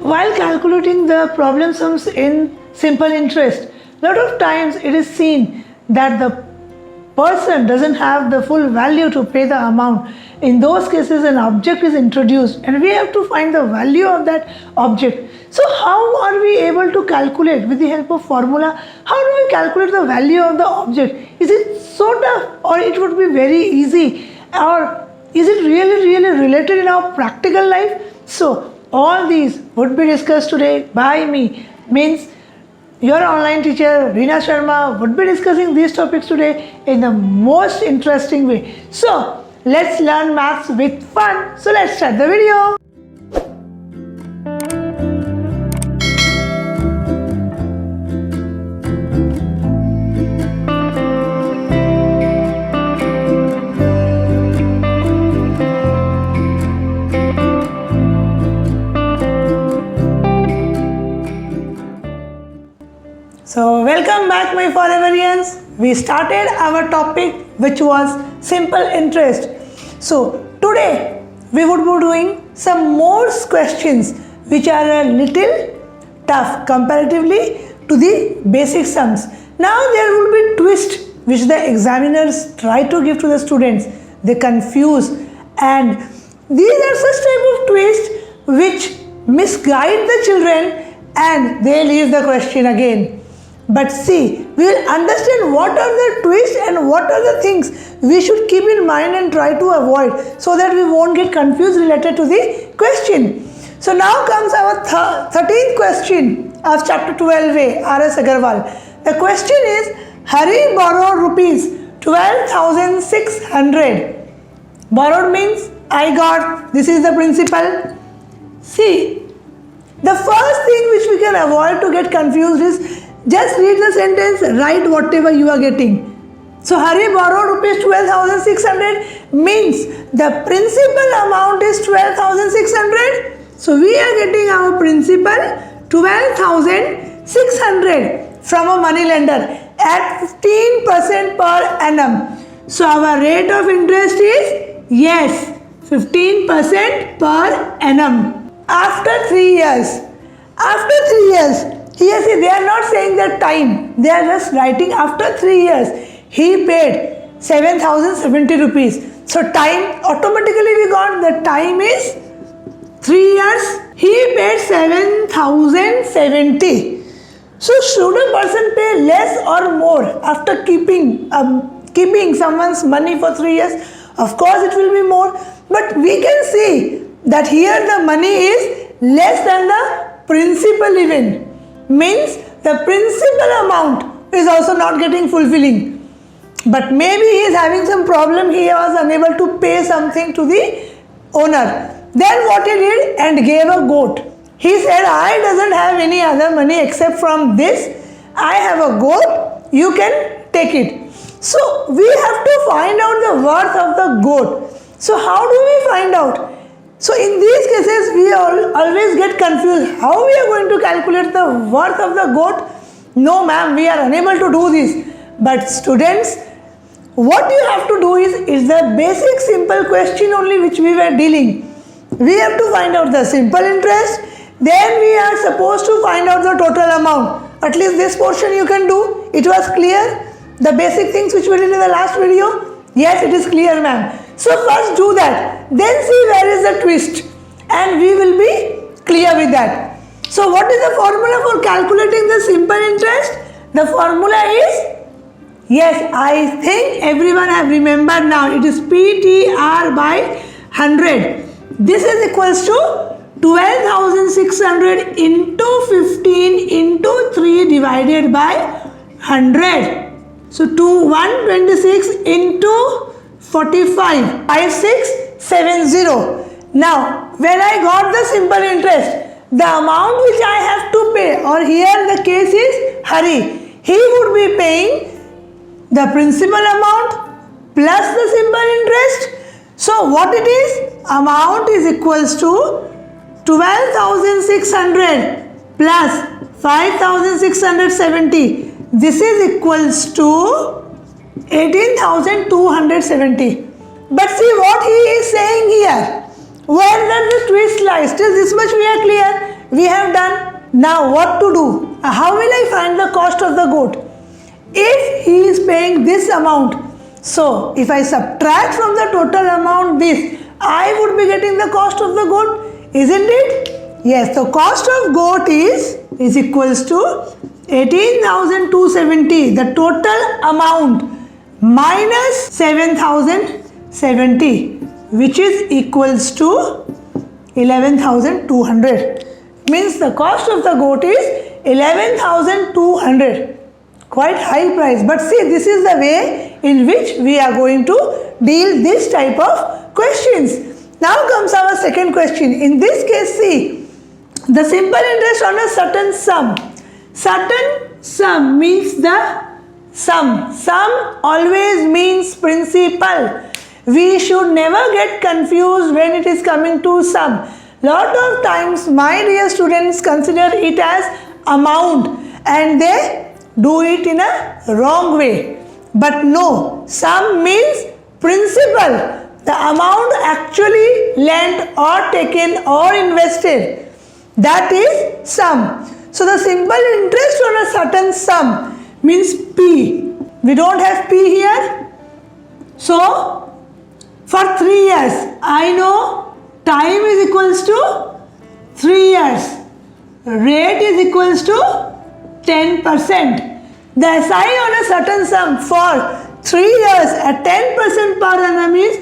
While calculating the problem sums in simple interest, lot of times it is seen that the person doesn't have the full value to pay the amount. In those cases, an object is introduced and we have to find the value of that object. So how are we able to calculate with the help of formula? How do we calculate the value of the object? Is it so tough or it would be very easy? Or is it really related in our practical life? So all these would be discussed today by me. Means your online teacher Reena Sharma would be discussing these topics today in the most interesting way. So let's learn maths with fun. So let's start the video. So welcome back my foreverians. We started our topic which was simple interest. So today we would be doing some more questions which are a little tough comparatively to the basic sums. Now there will be twist which the examiners try to give to the students. They confuse and these are such type of twists which misguide the children and they leave the question again. But see, we will understand what are the twists and what are the things we should keep in mind and try to avoid so that we won't get confused related to the question. So now comes our 13th question of chapter 12A, R.S. Agarwal. The question is, Hari borrowed rupees 12,600. Borrowed means I got, this is the principal. See, the first thing which we can avoid to get confused is just read the sentence, write whatever you are getting. So Hari borrowed rupees 12,600 means the principal amount is 12,600. So we are getting our principal 12,600 from a money lender at 15% per annum. So our rate of interest is yes, 15% per annum. After 3 years. After 3 years. Here see, they are not saying the time, they are just writing after 3 years. He paid 7,070 rupees. So time, automatically we got the time is 3 years. He paid 7,070. So should a person pay less or more after keeping someone's money for 3 years? Of course it will be more. But we can see that here the money is less than the principal even. Means the principal amount is also not getting fulfilling. But maybe he is having some problem, he was unable to pay something to the owner. Then what he did and gave a goat. He said, I doesn't have any other money except from this. I have a goat, you can take it. So we have to find out the worth of the goat. So how do we find out? So in these cases, we always get confused. How we are going to calculate the worth of the goat? No ma'am, we are unable to do this. But students, what you have to do is the basic simple question only which we were dealing. We have to find out the simple interest. Then we are supposed to find out the total amount. At least this portion you can do. It was clear? The basic things which we did in the last video? Yes, it is clear ma'am. So first do that, then see where is the twist and we will be clear with that. So what is the formula for calculating the simple interest? The formula is, yes, I think everyone have remembered now, it is PTR by 100. This is equals to 12,600 into 15 into 3 divided by 100. So 126 into 45, 5670. Now, when I got the simple interest, the amount which I have to pay, or here the case is Hari, he would be paying the principal amount plus the simple interest. So, what it is? Amount is equals to 12,600 plus 5,670. This is equals to 18,270. But see what he is saying here. Where does the twist lie? Still this much we are clear. we have done. Now what to do? How will I find the cost of the goat? If he is paying this amount, so if I subtract from the total amount this, I would be getting the cost of the goat, isn't it? Yes, the cost of goat is equals to 18,270, the total amount minus 7,070, which is equals to 11,200. Means the cost of the goat is 11,200. Quite high price. But see, this is the way in which we are going to deal this type of questions. Now comes our second question. In this case, see, the simple interest on a certain sum. Certain sum means the sum. Sum always means principal. We should never get confused when it is coming to sum. Lot of times my dear students consider it as amount and they do it in a wrong way. But no, sum means principal. The amount actually lent or taken or invested. That is sum. So the simple interest on a certain sum means P. We don't have P here. So for 3 years, I know time is equals to 3 years. Rate is equals to 10%. The SI on a certain sum for 3 years at 10% per annum is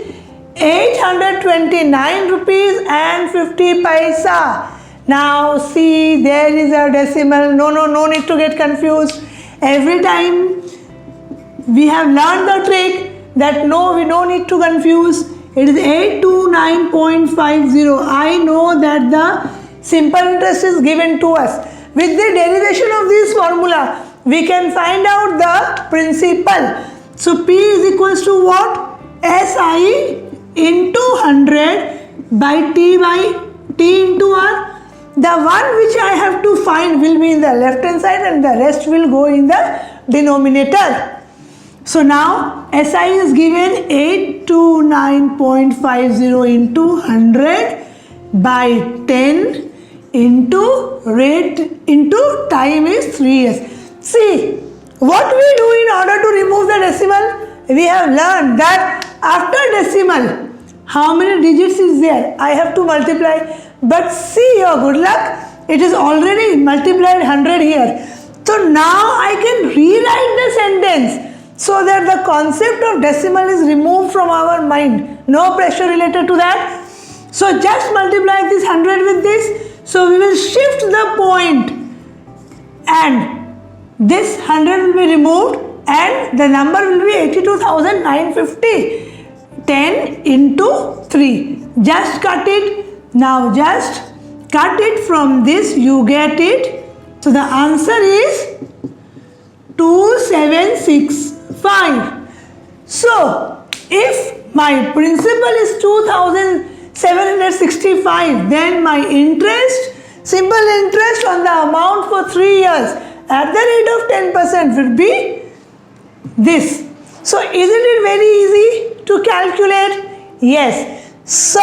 829 rupees and 50 paisa. Now see, there is a decimal. No need to get confused. Every time we have learned the trick that no, we don't need to confuse. It is 829.50. I know that the simple interest is given to us. With the derivation of this formula, we can find out the principal. So P is equals to what? SI into 100 by T into R. The one which I have to find will be in the left hand side and the rest will go in the denominator. So now SI is given 829.50 into 100 by 10 into rate into time is 3 years. See, what we do in order to remove the decimal? We have learned that after decimal, how many digits is there? I have to multiply. But see your good luck, it is already multiplied 100 here. So now I can rewrite the sentence so that the concept of decimal is removed from our mind. No pressure related to that. So just multiply this 100 with this. So we will shift the point and this 100 will be removed and the number will be 82,950. 10 into 3. Just cut it. Now just cut it from this. You get it. So the answer is 2765. So if my principal is 2,765, then my interest, simple interest on the amount for 3 years at the rate of 10% will be this. So isn't it very easy to calculate? Yes. So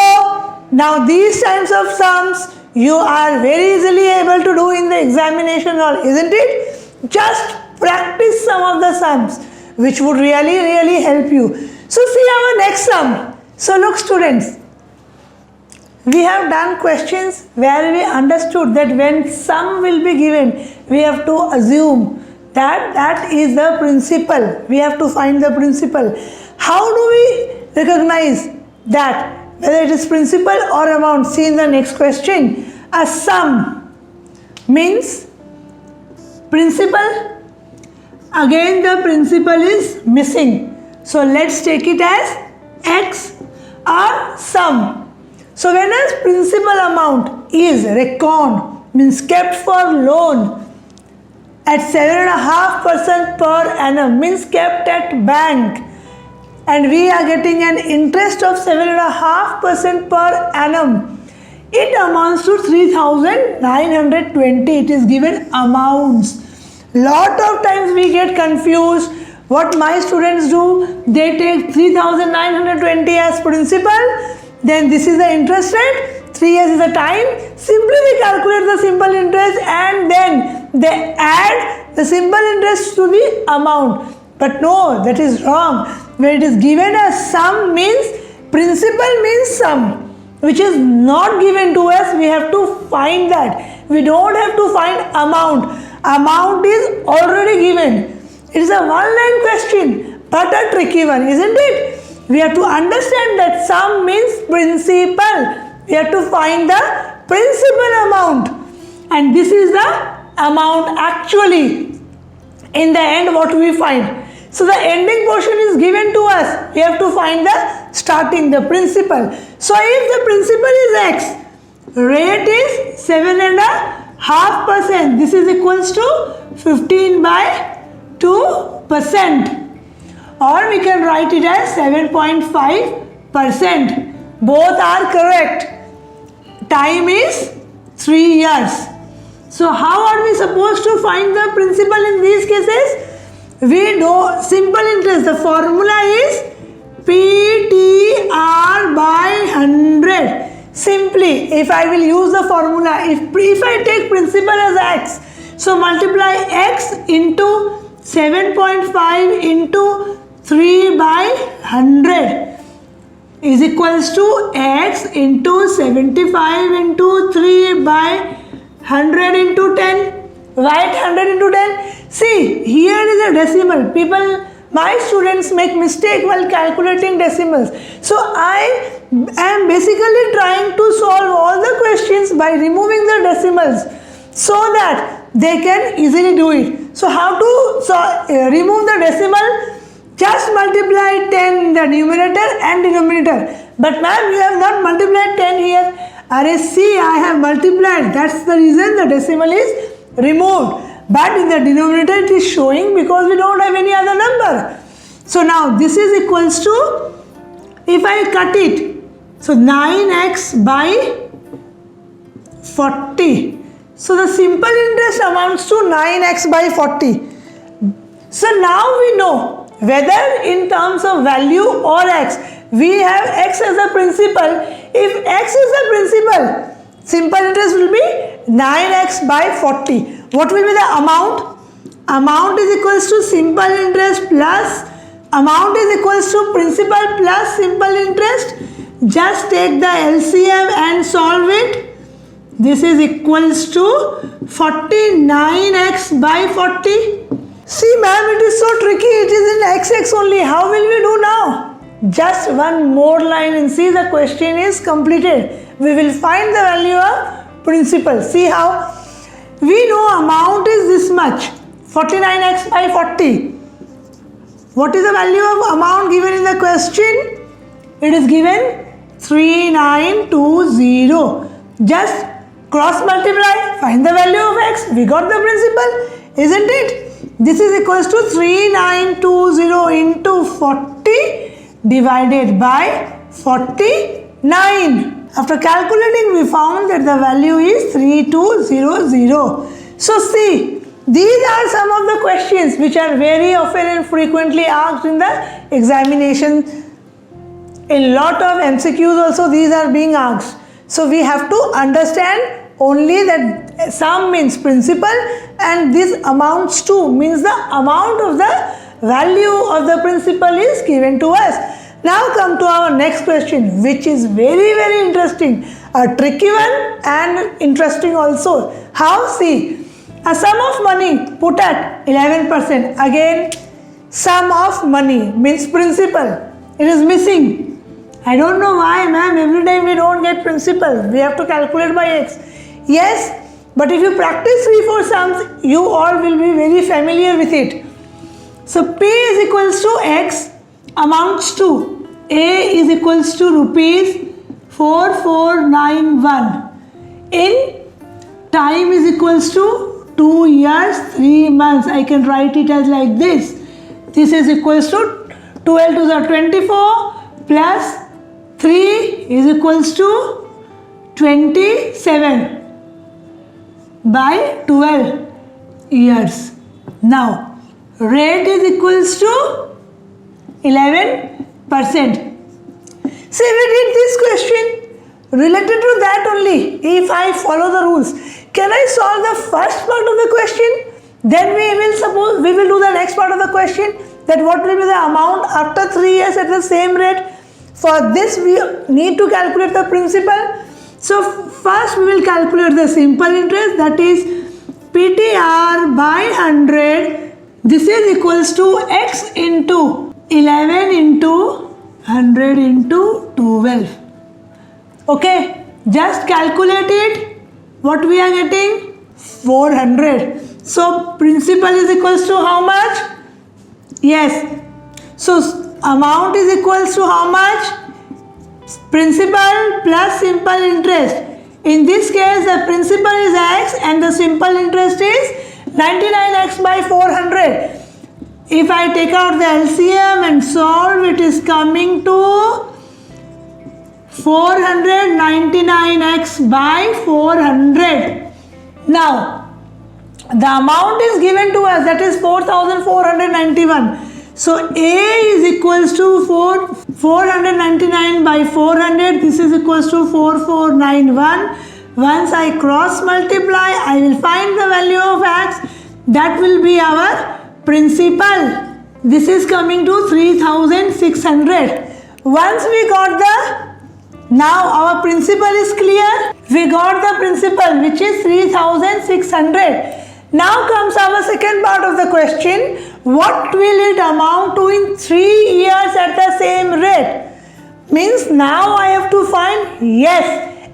now these types of sums you are very easily able to do in the examination hall, isn't it? Just practice some of the sums which would really help you. So see our next sum. So look students, we have done questions where we understood that when sum will be given, we have to assume that that is the principal. We have to find the principal. How do we recognize that whether it is principal or amount? See in the next question. A sum means principal. Again the principal is missing. So let's take it as X or sum. So when a principal amount is reckoned, means kept for loan at 7.5% per annum, means kept at bank, and we are getting an interest of 7.5% per annum, it amounts to 3,920. It is given amounts. Lot of times we get confused. What my students do, they take 3,920 as principal, then this is the interest rate, 3 years is the time. Simply we calculate the simple interest and then they add the simple interest to the amount. But no, that is wrong. When it is given as sum means principal means sum, which is not given to us. We have to find that. We don't have to find amount. Amount is already given. It is a one-line question, but a tricky one, isn't it? We have to understand that sum means principal. We have to find the principal amount, and this is the amount actually. In the end, what we find? So the ending portion is given to us. We have to find the starting, the principal. So if the principal is x, rate is 7.5%. This is equals to 15/2%. Or we can write it as 7.5%. Both are correct. Time is 3 years. So how are we supposed to find the principal in these cases? We know simple interest. The formula is PTR by 100. Simply, if I will use the formula, if I take principal as x, so multiply x into 7.5 into 3/100 is equals to x into 75 into 3/100 into 10. Write 100 into 10. See, here is a decimal. My students make mistake while calculating decimals. So I am basically trying to solve all the questions by removing the decimals so that they can easily do it. So how to remove the decimal? Just multiply 10 in the numerator and denominator. But ma'am, you have not multiplied 10 here. See, I have multiplied. That's the reason the decimal is removed. But in the denominator it is showing because we don't have any other number. So now this is equals to, if I cut it, so 9x by 40. So the simple interest amounts to 9x by 40. So now we know whether in terms of value or x, we have x as a principal. If x is the principal, simple interest will be 9x by 40. What will be the amount? Amount is equals to simple interest plus amount is equals to principal plus simple interest. Just take the LCM and solve it. This is equals to 49x by 40. See ma'am, it is so tricky. It is in XX only. How will we do now? Just one more line and see the question is completed. We will find the value of principal. See how? We know amount is this much, 49x by 40. What is the value of amount given in the question? It is given 3920. Just cross multiply, find the value of x. We got the principal, isn't it? This is equals to 3920 into 40 divided by 49. After calculating, we found that the value is 3200. So see, these are some of the questions which are very often and frequently asked in the examination. In lot of MCQs also these are being asked. So we have to understand only that sum means principal and this amounts to means the amount of the value of the principal is given to us. Now come to our next question, which is very interesting, a tricky one and interesting also. How? See, a sum of money put at 11%. Again, sum of money means principal. It is missing. I don't know why, ma'am. Every time we don't get principal. We have to calculate by x. Yes, but if you practice 3-4 sums, you all will be very familiar with it. So P is equals to x amounts to A is equals to rupees 4491. In time is equals to 2 years 3 months. I can write it as like this. This is equals to 12 to the 24 plus 3 is equals to 27 by 12 years. Now rate is equals to 11%. See, we did this question. related to that only, if I follow the rules, can I solve the first part of the question? Then we will do the next part of the question, that what will be the amount after 3 years at the same rate. For this we need to calculate the principal. So first we will calculate the simple interest, that is PTR by 100. This is equals to x into 11 into 100 into 12. Okay, just calculate it. What we are getting? 400. So principal is equals to how much? Yes. So amount is equals to how much? Principal plus simple interest. In this case, the principal is x and the simple interest is 99x by 400. If I take out the LCM and solve, it is coming to 499x by 400. Now, the amount is given to us, that is 4491. So A is equals to 499 by 400. This is equals to 4491. Once I cross multiply, I will find the value of x. That will be our principal. This is coming to 3600. Once we got now our principal is clear. We got the principal, which is 3600. Now comes our second part of the question. What will it amount to in 3 years at the same rate? Means now I have to find, yes,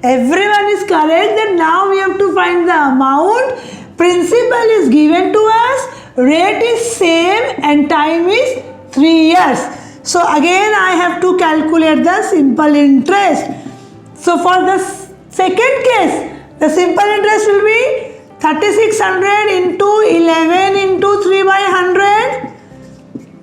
everyone is correct that now we have to find the amount. Principal is given to us, rate is same and time is 3 years. So again I have to calculate the simple interest. So for the second case, the simple interest will be 3600 into 11 into 3 by 100.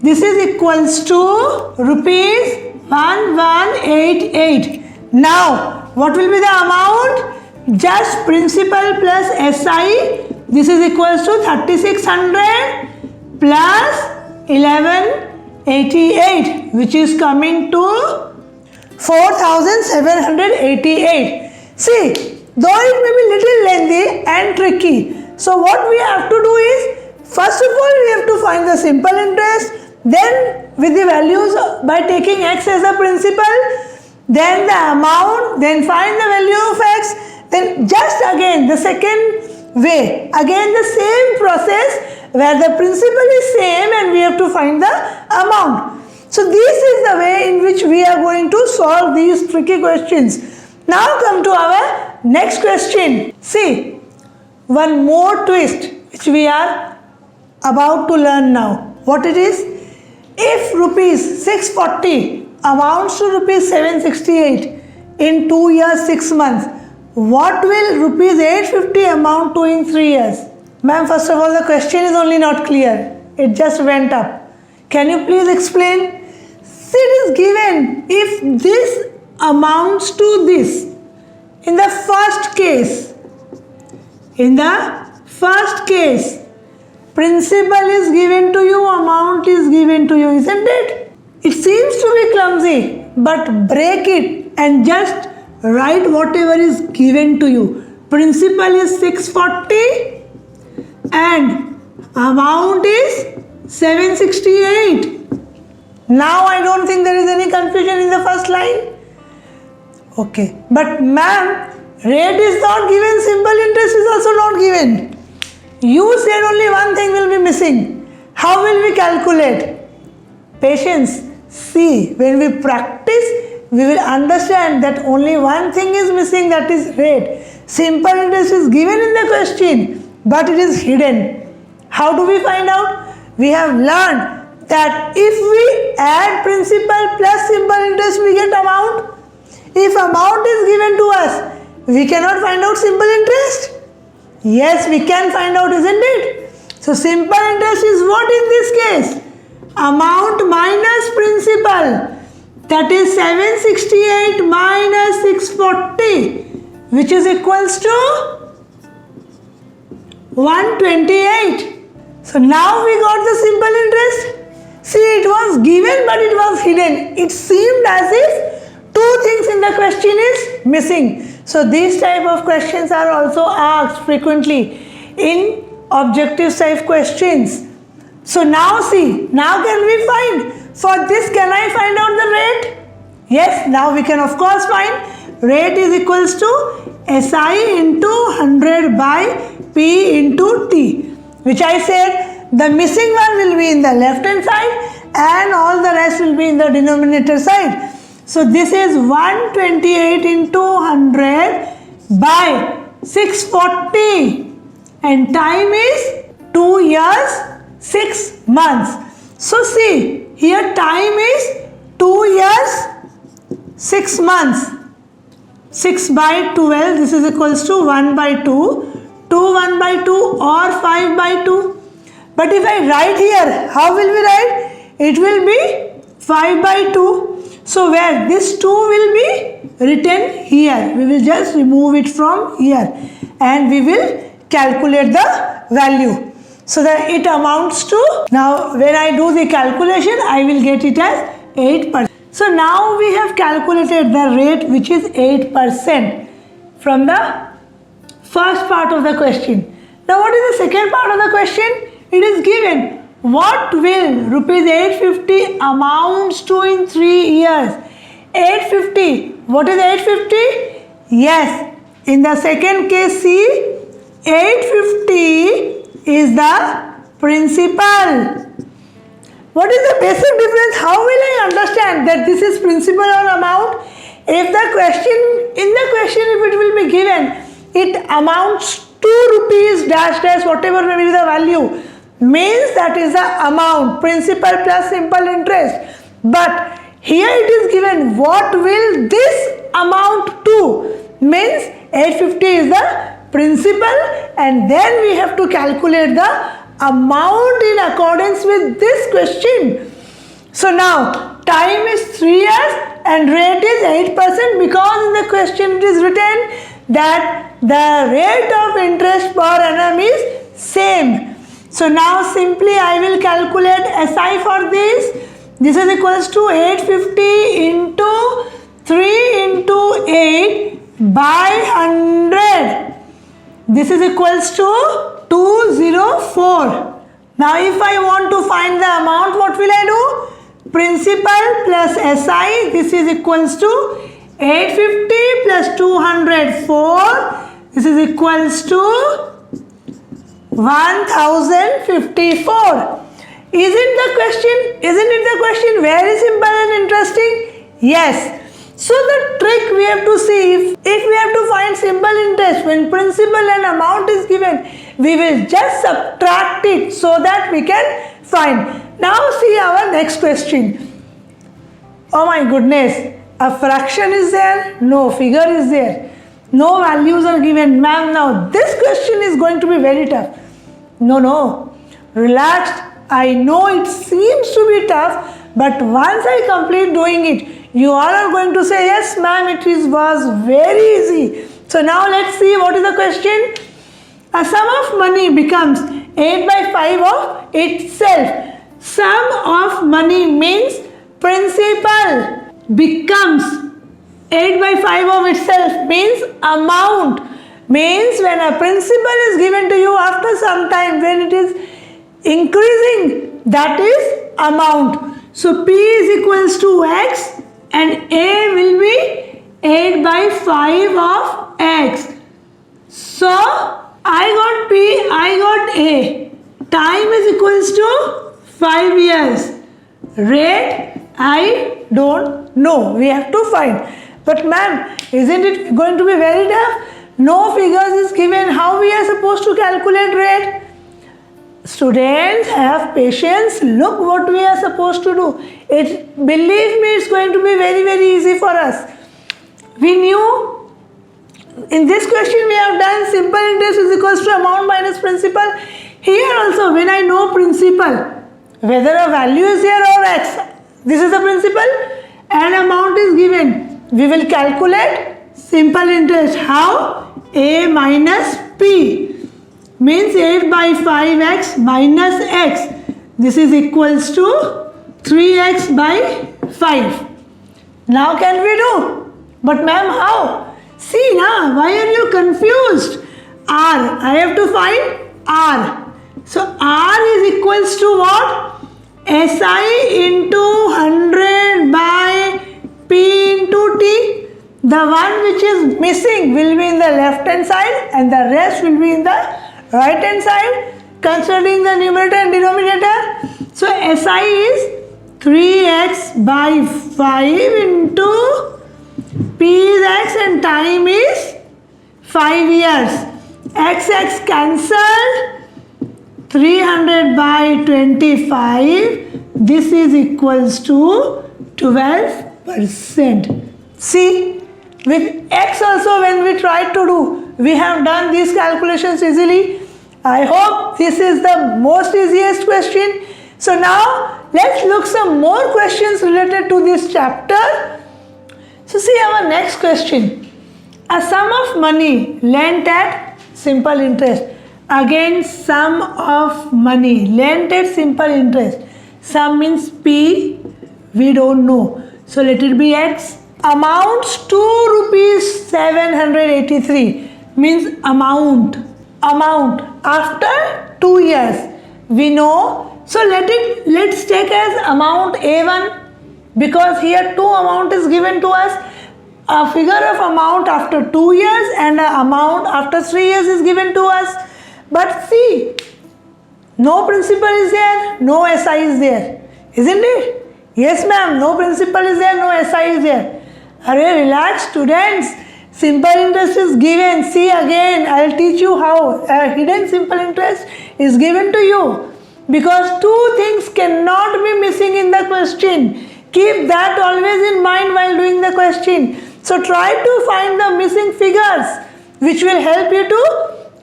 This is equals to rupees 1188. Now, what will be the amount? Just principal plus SI. This is equals to 3600 plus 1188, which is coming to 4788. See, though it may be little lengthy and tricky. So what we have to do is, first of all we have to find the simple interest, then with the values by taking x as a principal, then the amount, then find the value of x, then just again the second way, again the same process where the principal is same and we have to find the amount. So this is the way in which we are going to solve these tricky questions. Now come to our next question. See, one more twist which we are about to learn now. What it is? If rupees 640 amounts to rupees 768 in 2 years 6 months, what will rupees 850 amount to in 3 years? Ma'am, first of all, the question is only not clear. It just went up. Can you please explain? See, it is given if this amounts to this. In the first case, principal is given to you, amount is given to you, isn't it? It seems to be clumsy, but break it and just write whatever is given to you. Principal is 640 and amount is 768. Now I don't think there is any confusion in the first line. Okay, but ma'am, rate is not given, simple interest is also not given. You said only one thing will be missing. How will we calculate? Patience. See, when we practice, we will understand that only one thing is missing, that is rate. Simple interest is given in the question, but it is hidden. How do we find out? We have learned that if we add principal plus simple interest, we get amount. If amount is given to us, we cannot find out simple interest. Yes, we can find out, isn't it? So simple interest is what in this case? Amount minus principal. That is 768 minus 640, which is equals to 128. So now we got the simple interest. See, it was given but it was hidden. It seemed as if two things in the question is missing. So these type of questions are also asked frequently in objective type questions. So now see, now can we find, for this can I find out the rate? Yes, now we can of course find rate is equals to SI into 100 by P into T, which I said the missing one will be in the left hand side and all the rest will be in the denominator side. So this is 128 into 100 by 640 and time is 2 years 6 months. So see, here time is 2 years 6 months. 6 by 12, this is equals to 1 by 2, 2 1 by 2 or 5 by 2. But if I write here, how will we write? It will be 5 by 2. So where this 2 will be written here, we will just remove it from here and we will calculate the value. So that it amounts to, now when I do the calculation, I will get it as 8%. So now we have calculated the rate which is 8% from the first part of the question. Now what is the second part of the question? It is given what will rupees 850 amounts to in 3 years. 850, what is 850? Yes, in the second case see, 850 is the principal. What is the basic difference? How will I understand that this is principal or amount? If the question, in the question if it will be given, it amounts to rupees dash dash whatever may be the value, means that is the amount, principal plus simple interest. But here it is given what will this amount to, means 850 is the principal and then we have to calculate the amount in accordance with this question. So now time is 3 years and rate is 8% because in the question it is written that the rate of interest per annum is same. So now simply I will calculate SI for this. This is equals to 850 into 3 into 8 by 100. This is equals to 204. Now if I want to find the amount, what will I do? Principal plus SI, this is equals to 850 plus 204. This is equals to 1054. Isn't it the question very simple and interesting? Yes. So the trick we have to see, if we have to find simple interest when principal and amount is given, we will just subtract it so that we can find. Now see our next question. Oh my goodness, a fraction is there, no figure is there, no values are given. Ma'am, now this question is going to be very tough. No, relax. I know it seems to be tough, but once I complete doing it, you all are going to say, yes ma'am, it was very easy. So now let's see what is the question. A sum of money becomes 8 by 5 of itself. Sum of money means principal becomes 8 by 5 of itself means amount. Means when a principal is given to you after some time, when it is increasing, that is amount. So P is equals to X and A will be 8 by 5 of X. So I got P, I got A. Time is equals to 5 years. Rate, I don't know. We have to find. But ma'am, isn't it going to be very tough? No figures is given. How we are supposed to calculate rate? Students, have patience. Look what we are supposed to do. Believe me, it's going to be very, very easy for us. We knew in this question we have done simple interest is equals to amount minus principal. Here also when I know principal, whether a value is here or X, this is the principal and amount is given. We will calculate simple interest. How? A minus P means 8 by 5x minus x. This is equals to 3x by 5. Now can we do? But ma'am, how? See now, why are you confused? R, I have to find R. So R is equals to what? SI into 100 by P into T. The one which is missing will be in the left hand side and the rest will be in the right hand side, considering the numerator and denominator. So SI is 3x by 5 into P is x and time is 5 years. X cancelled. 300 by 25. This is equals to 12%. See, with x also when we try to do, we have done these calculations easily. I hope this is the most easiest question. So now let's look some more questions related to this chapter. So see our next question. A sum of money lent at simple interest. Again, sum of money lent at simple interest. Sum means P, we don't know. So let it be X. Amounts to rupees 783 means amount after 2 years. We know. So let's take as amount A1 because here 2 amount is given to us. A figure of amount after 2 years and an amount after 3 years is given to us. But see, no principal is there, no SI is there, isn't it? Yes ma'am, no principal is there, no SI is there. Arey, relax students, simple interest is given. See again, I will teach you how hidden simple interest is given to you. Because 2 things cannot be missing in the question. Keep that always in mind while doing the question. So try to find the missing figures which will help you to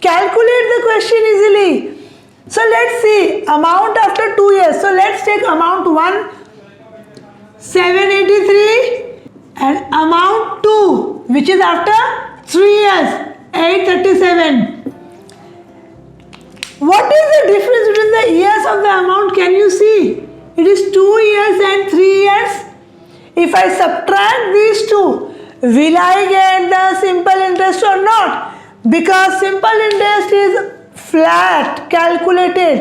calculate the question easily. So let's see amount after 2 years. So let's take amount 1 783 and amount 2 which is after 3 years 837. What is the difference between the years of the amount? Can you see? It is 2 years and 3 years. If I subtract these two, will I get the simple interest or not? Because simple interest is flat, calculated,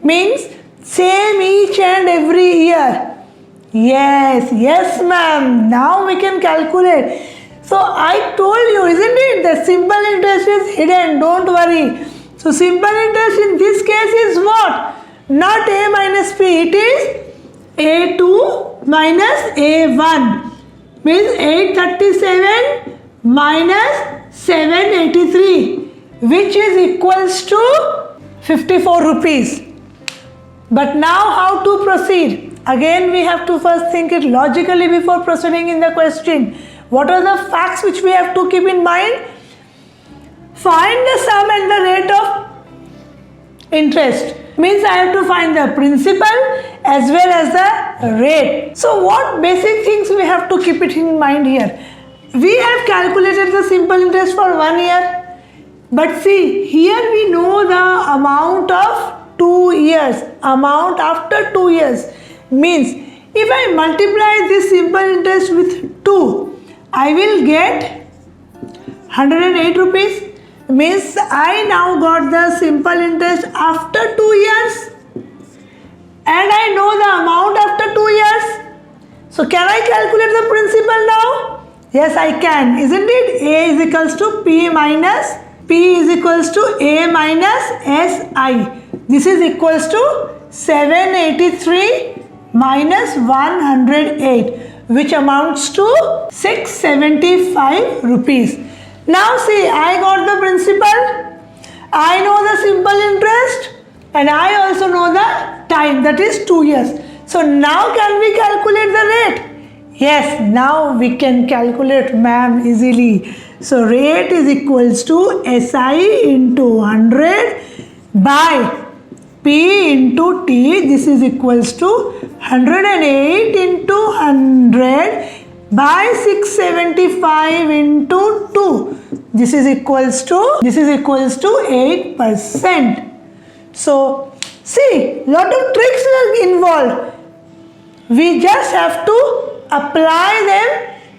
means same each and every year. Yes ma'am, now we can calculate. So I told you, isn't it, that simple interest is hidden, don't worry. So simple interest in this case is what? Not A minus P, it is A2 minus A1. Means 837 minus 783 which is equals to 54 rupees. But now how to proceed? Again we have to first think it logically before proceeding in the question. What are the facts which we have to keep in mind? Find the sum and the rate of interest. Means I have to find the principal as well as the rate. So what basic things we have to keep it in mind here? We have calculated the simple interest for 1 year. But see, here we know the amount of 2 years. Amount after 2 years. Means if I multiply this simple interest with 2, I will get 108 rupees. Means I now got the simple interest after 2 years. And I know the amount after 2 years. So can I calculate the principal now? Yes, I can, isn't it? A is equals to P minus P is equals to A minus SI. This is equals to 783 minus 108 which amounts to 675 rupees. Now see, I got the principal, I know the simple interest and I also know the time, that is 2 years. So now can we calculate the rate? Yes, now we can calculate ma'am easily. So rate is equals to SI into 100 by P into T. This is equals to 108 into 100 by 675 into 2. This is equals to 8%. So see, lot of tricks are involved. We just have to apply them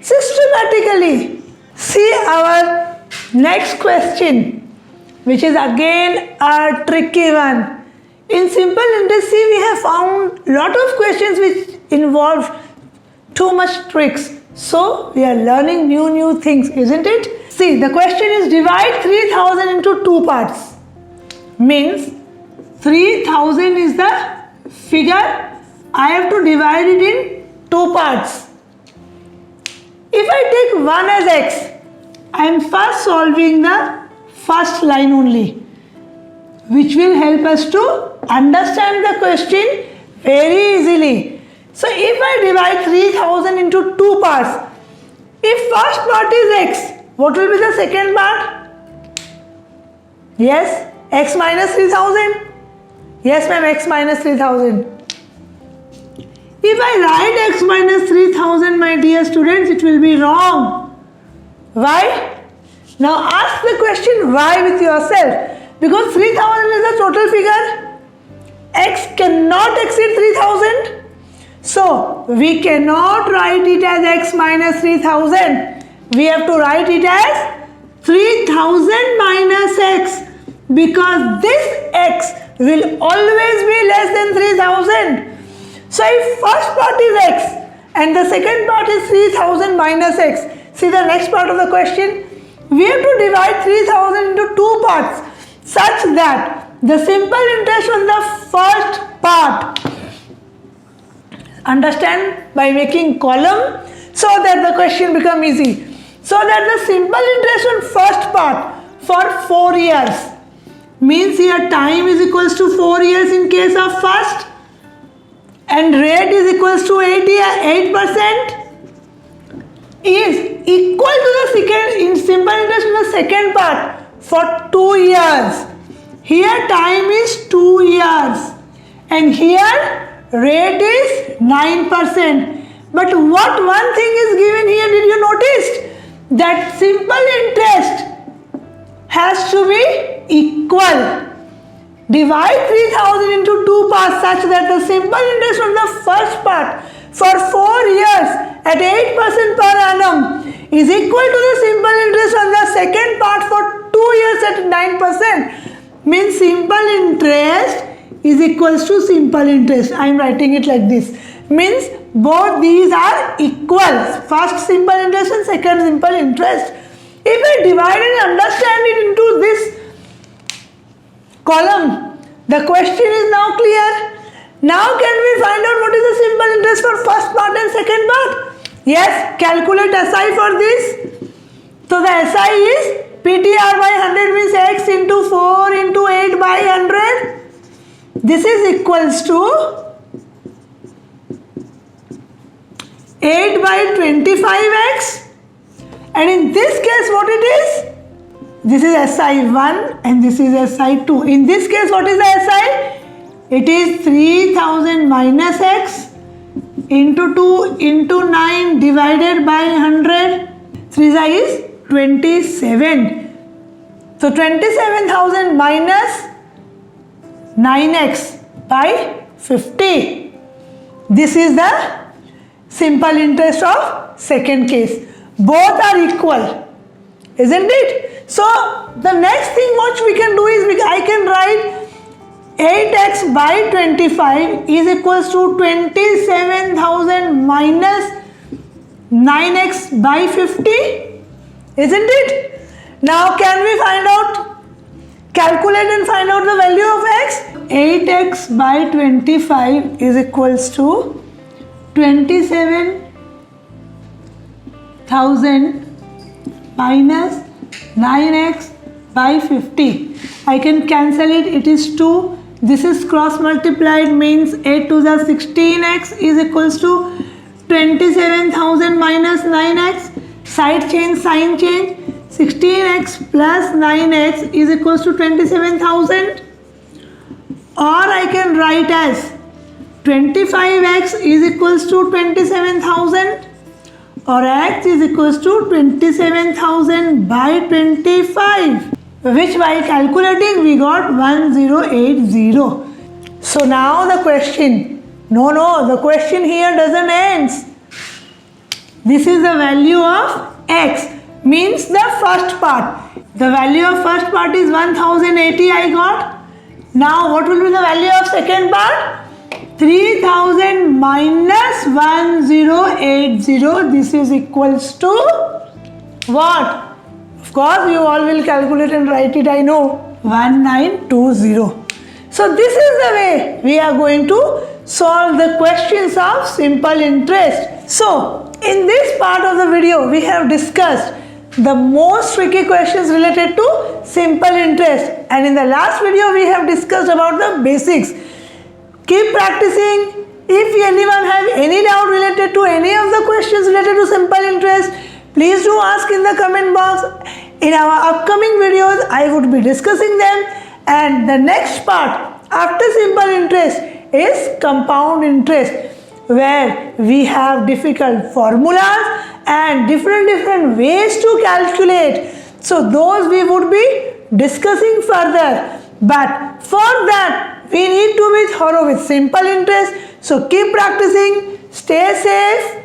systematically. See our next question, which is again a tricky one. In simple interest, see, we have found lot of questions which involve too much tricks. So we are learning new things, isn't it? See, the question is divide 3000 into two parts. Means 3000 is the figure. I have to divide it in two parts. If I take 1 as x, I am first solving the first line only, which will help us to understand the question very easily. So if I divide 3000 into two parts, if first part is x, what will be the second part? Yes, x minus 3000. Yes ma'am, x minus 3000. If I write x minus 3000, my dear students, it will be wrong. Why? Now ask the question why with yourself. Because 3000 is the total figure. X cannot exceed 3000. So we cannot write it as x minus 3000. We have to write it as 3000 minus x, because this x will always be less than 3000. So if first part is x and the second part is 3000 minus x, see the next part of the question, we have to divide 3000 into two parts such that the simple interest on the first part, understand, by making column so that the question become easy. So that the simple interest on first part for 4 years, means here time is equals to 4 years in case of first, and rate is equals to 8%, is equal to the second in simple interest in the second part for 2 years. Here time is 2 years and here rate is 9%. But what one thing is given here, did you notice? That simple interest has to be equal. Divide 3000 into two parts such that the simple interest on the first part for 4 years at 8% per annum is equal to the simple interest on the second part for 2 years at 9%. Means simple interest is equals to simple interest. I am writing it like this. Means both these are equal. First simple interest and second simple interest. If I divide and understand it into this column, the question is now clear. Now can we find out what is the simple interest for first part and second part? Yes, calculate SI for this. So the SI is PTR by 100 means x into 4 into 8 by 100. This is equals to 8 by 25x. And in this case what it is? This is SI1 and this is SI2. In this case what is the SI? It is 3000 minus x into 2 into 9 divided by 100. 3 is 27. So 27,000 minus 9x by 50. This is the simple interest of second case. Both are equal, isn't it? So the next thing what we can do is I can write 8x by 25 is equals to 27,000 minus 9x by 50, isn't it? Now can we find out, calculate and find out the value of x? 8x by 25 is equals to 27,000 minus 9x by 50. I can cancel it, it is 2. This is cross multiplied, means 8 to the 16x is equals to 27,000 minus 9x. Side change, sign change. 16x plus 9x is equals to 27,000. Or I can write as 25x is equals to 27,000. Or x is equals to 27,000 by 25. Which by calculating we got 1080. So now the question, the question here doesn't end. This is the value of x. means the first part. The value of first part is 1080 I got. Now what will be the value of second part? 3000 minus 1080. This is equals to what? Of course you all will calculate and write it, I know. 1920. So this is the way we are going to solve the questions of simple interest. So in this part of the video we have discussed the most tricky questions related to simple interest, and in the last video we have discussed about the basics. Keep practicing. If anyone have any doubt related to any of the questions related to simple interest, please do ask in the comment box. In our upcoming videos I would be discussing them, and the next part after simple interest is compound interest, where we have difficult formulas and different ways to calculate. So those we would be discussing further, but for that we need to be thorough with simple interest. So keep practicing, stay safe,